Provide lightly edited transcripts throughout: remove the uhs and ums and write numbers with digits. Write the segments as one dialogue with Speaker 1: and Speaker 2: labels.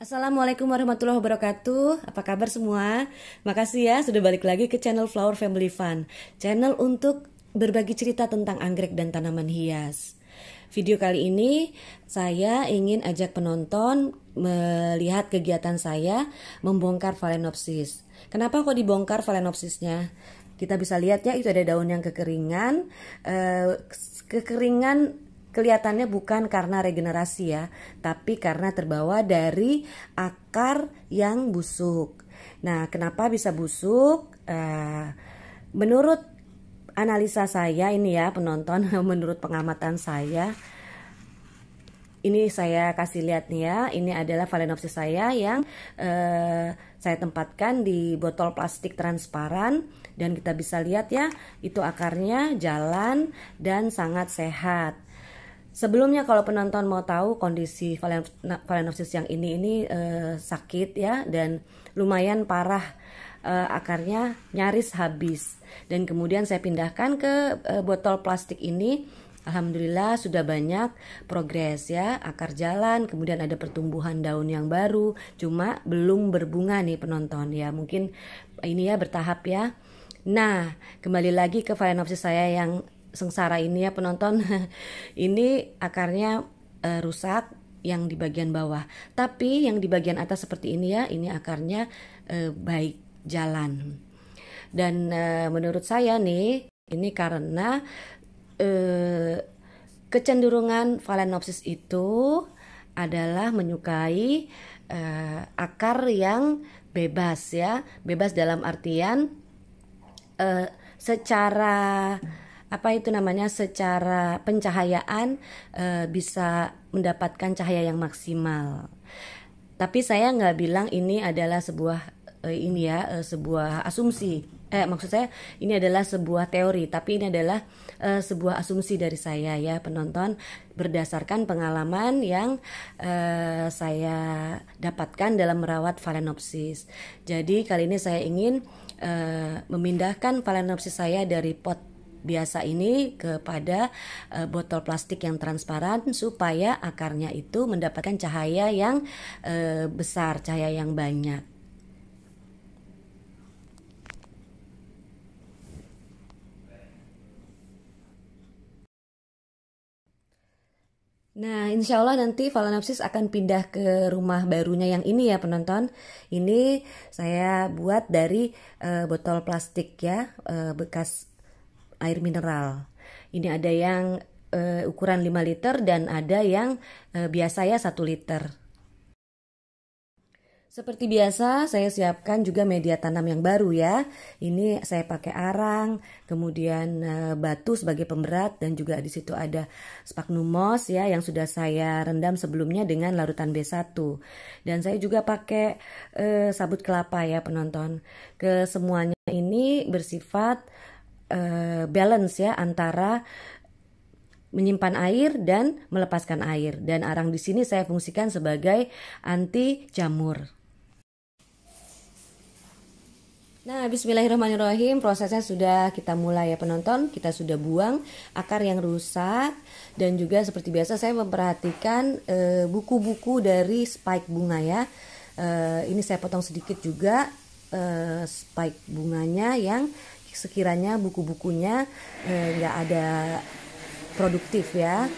Speaker 1: Assalamualaikum warahmatullahi wabarakatuh. Apa kabar semua? Makasih ya sudah balik lagi ke channel Flower Family Fun, channel untuk berbagi cerita tentang anggrek dan tanaman hias. Video kali ini saya ingin ajak penonton melihat kegiatan saya membongkar Phalaenopsis. Kenapa kok dibongkar Phalaenopsisnya? Kita bisa lihat ya, itu ada daun yang kekeringan. Kekeringan kelihatannya bukan karena regenerasi ya, tapi karena terbawa dari akar yang busuk. Nah, kenapa bisa busuk? Menurut analisa saya ini ya penonton, menurut pengamatan saya, ini saya kasih lihat nih ya, ini adalah Phalaenopsis saya yang saya tempatkan di botol plastik transparan. Dan kita bisa lihat ya, itu akarnya jalan dan sangat sehat. Sebelumnya kalau penonton mau tahu kondisi Phalaenopsis yang ini sakit ya, dan lumayan parah, akarnya nyaris habis. Dan kemudian saya pindahkan ke botol plastik ini. Alhamdulillah sudah banyak progres ya, akar jalan, kemudian ada pertumbuhan daun yang baru, cuma belum berbunga nih penonton ya, mungkin ini ya bertahap ya. Nah, kembali lagi ke Phalaenopsis saya yang sengsara ini ya penonton. Ini akarnya rusak yang di bagian bawah, tapi yang di bagian atas seperti ini ya, ini akarnya baik jalan. Dan menurut saya nih, ini karena kecenderungan Phalaenopsis itu adalah menyukai akar yang bebas ya, bebas dalam artian secara secara pencahayaan bisa mendapatkan cahaya yang maksimal. Tapi saya nggak bilang ini adalah sebuah sebuah asumsi. Maksud saya ini adalah sebuah teori, tapi ini adalah sebuah asumsi dari saya ya penonton, berdasarkan pengalaman yang saya dapatkan dalam merawat Phalaenopsis. Jadi kali ini saya ingin memindahkan Phalaenopsis saya dari pot biasa ini kepada botol plastik yang transparan, supaya akarnya itu mendapatkan cahaya yang besar, cahaya yang banyak. Nah, insya Allah nanti Phalaenopsis akan pindah ke rumah barunya yang ini ya penonton. Ini saya buat dari botol plastik ya, bekas air mineral. Ini ada yang ukuran 5 liter dan ada yang biasa ya 1 liter. Seperti biasa saya siapkan juga media tanam yang baru ya. Ini saya pakai arang, kemudian batu sebagai pemberat, dan juga di situ ada sphagnum moss ya yang sudah saya rendam sebelumnya dengan larutan B1. Dan saya juga pakai sabut kelapa ya penonton. Kesemuanya ini bersifat balance ya antara menyimpan air dan melepaskan air. Dan arang di sini saya fungsikan sebagai anti jamur. Nah, bismillahirrahmanirrahim, prosesnya sudah kita mulai ya penonton. Kita sudah buang akar yang rusak, dan juga seperti biasa saya memperhatikan buku-buku dari spike bunga ya. Ini saya potong sedikit juga spike bunganya yang sekiranya buku-bukunya nggak ada produktif ya.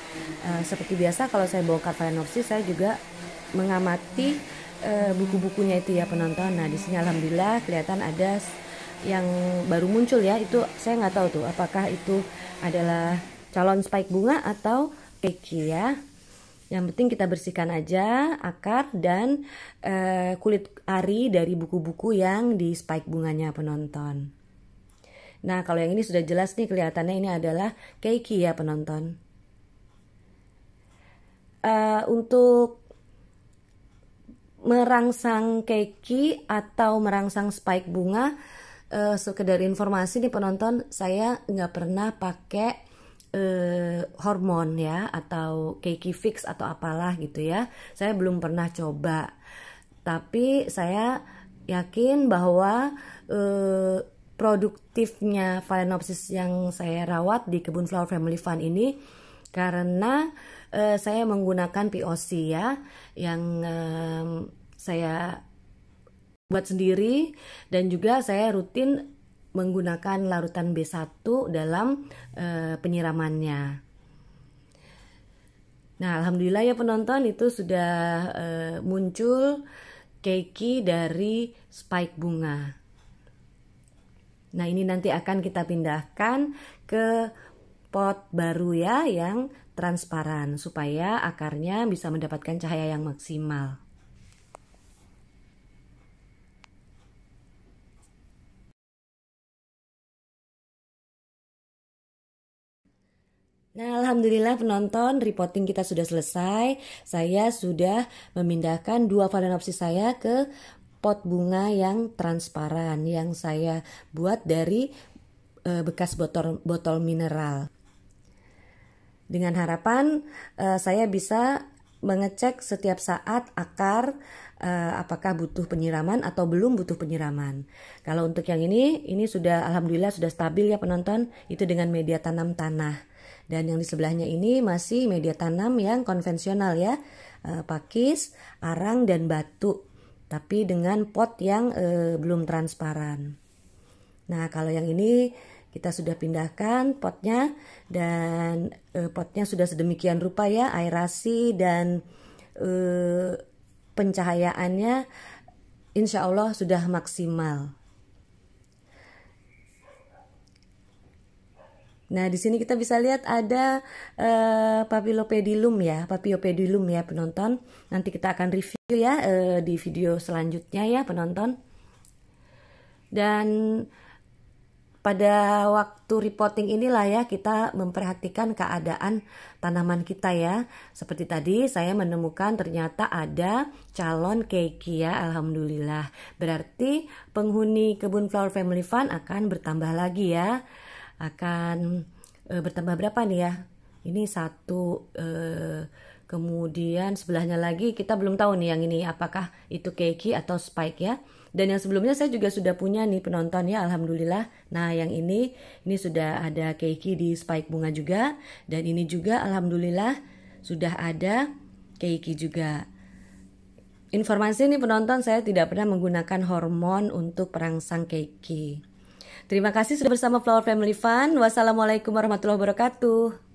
Speaker 1: Seperti biasa kalau saya bongkar Phalaenopsis, saya juga mengamati buku-bukunya itu ya penonton. Nah, di sini alhamdulillah kelihatan ada yang baru muncul ya. Itu saya nggak tahu tuh apakah itu adalah calon spike bunga atau keiki ya. Yang penting kita bersihkan aja akar dan kulit ari dari buku-buku yang di spike bunganya penonton. Nah, kalau yang ini sudah jelas nih, kelihatannya ini adalah keiki ya penonton. Untuk merangsang keiki atau merangsang spike bunga, sekedar informasi nih penonton, saya nggak pernah pakai hormon ya, atau keiki fix atau apalah gitu ya. Saya belum pernah coba, tapi saya yakin bahwa produktifnya Phalaenopsis yang saya rawat di kebun Flower Family Fun ini karena saya menggunakan POC ya, yang saya buat sendiri, dan juga saya rutin menggunakan larutan B1 dalam penyiramannya. Nah, alhamdulillah ya penonton, itu sudah muncul keiki dari spike bunga. Nah, ini nanti akan kita pindahkan ke pot baru ya, yang transparan, supaya akarnya bisa mendapatkan cahaya yang maksimal. Nah, alhamdulillah penonton, repotting kita sudah selesai. Saya sudah memindahkan 2 phalaenopsis saya ke pot bunga yang transparan yang saya buat dari bekas botol mineral. Dengan harapan saya bisa mengecek setiap saat akar apakah butuh penyiraman atau belum butuh penyiraman. Kalau untuk yang ini sudah alhamdulillah sudah stabil ya penonton, itu dengan media tanam tanah. Dan yang di sebelahnya ini masih media tanam yang konvensional ya, pakis, arang dan batu, tapi dengan pot yang belum transparan. Nah, kalau yang ini kita sudah pindahkan potnya, dan potnya sudah sedemikian rupa ya, aerasi dan pencahayaannya insya Allah sudah maksimal. Nah, di sini kita bisa lihat ada papilopedilum ya, penonton. Nanti kita akan review ya di video selanjutnya ya penonton. Dan pada waktu repotting inilah ya kita memperhatikan keadaan tanaman kita ya. Seperti tadi saya menemukan ternyata ada calon keiki ya, alhamdulillah. Berarti penghuni kebun Flower Family Fun akan bertambah lagi ya. Akan bertambah berapa nih ya? Ini 1, kemudian sebelahnya lagi kita belum tahu nih yang ini apakah itu keiki atau spike ya. Dan yang sebelumnya saya juga sudah punya nih penonton ya, alhamdulillah. Nah, yang ini sudah ada keiki di spike bunga juga, dan ini juga alhamdulillah sudah ada keiki juga. Informasi nih penonton, saya tidak pernah menggunakan hormon untuk perangsang keiki. Terima kasih sudah bersama Flower Family Fun. Wassalamualaikum warahmatullahi wabarakatuh.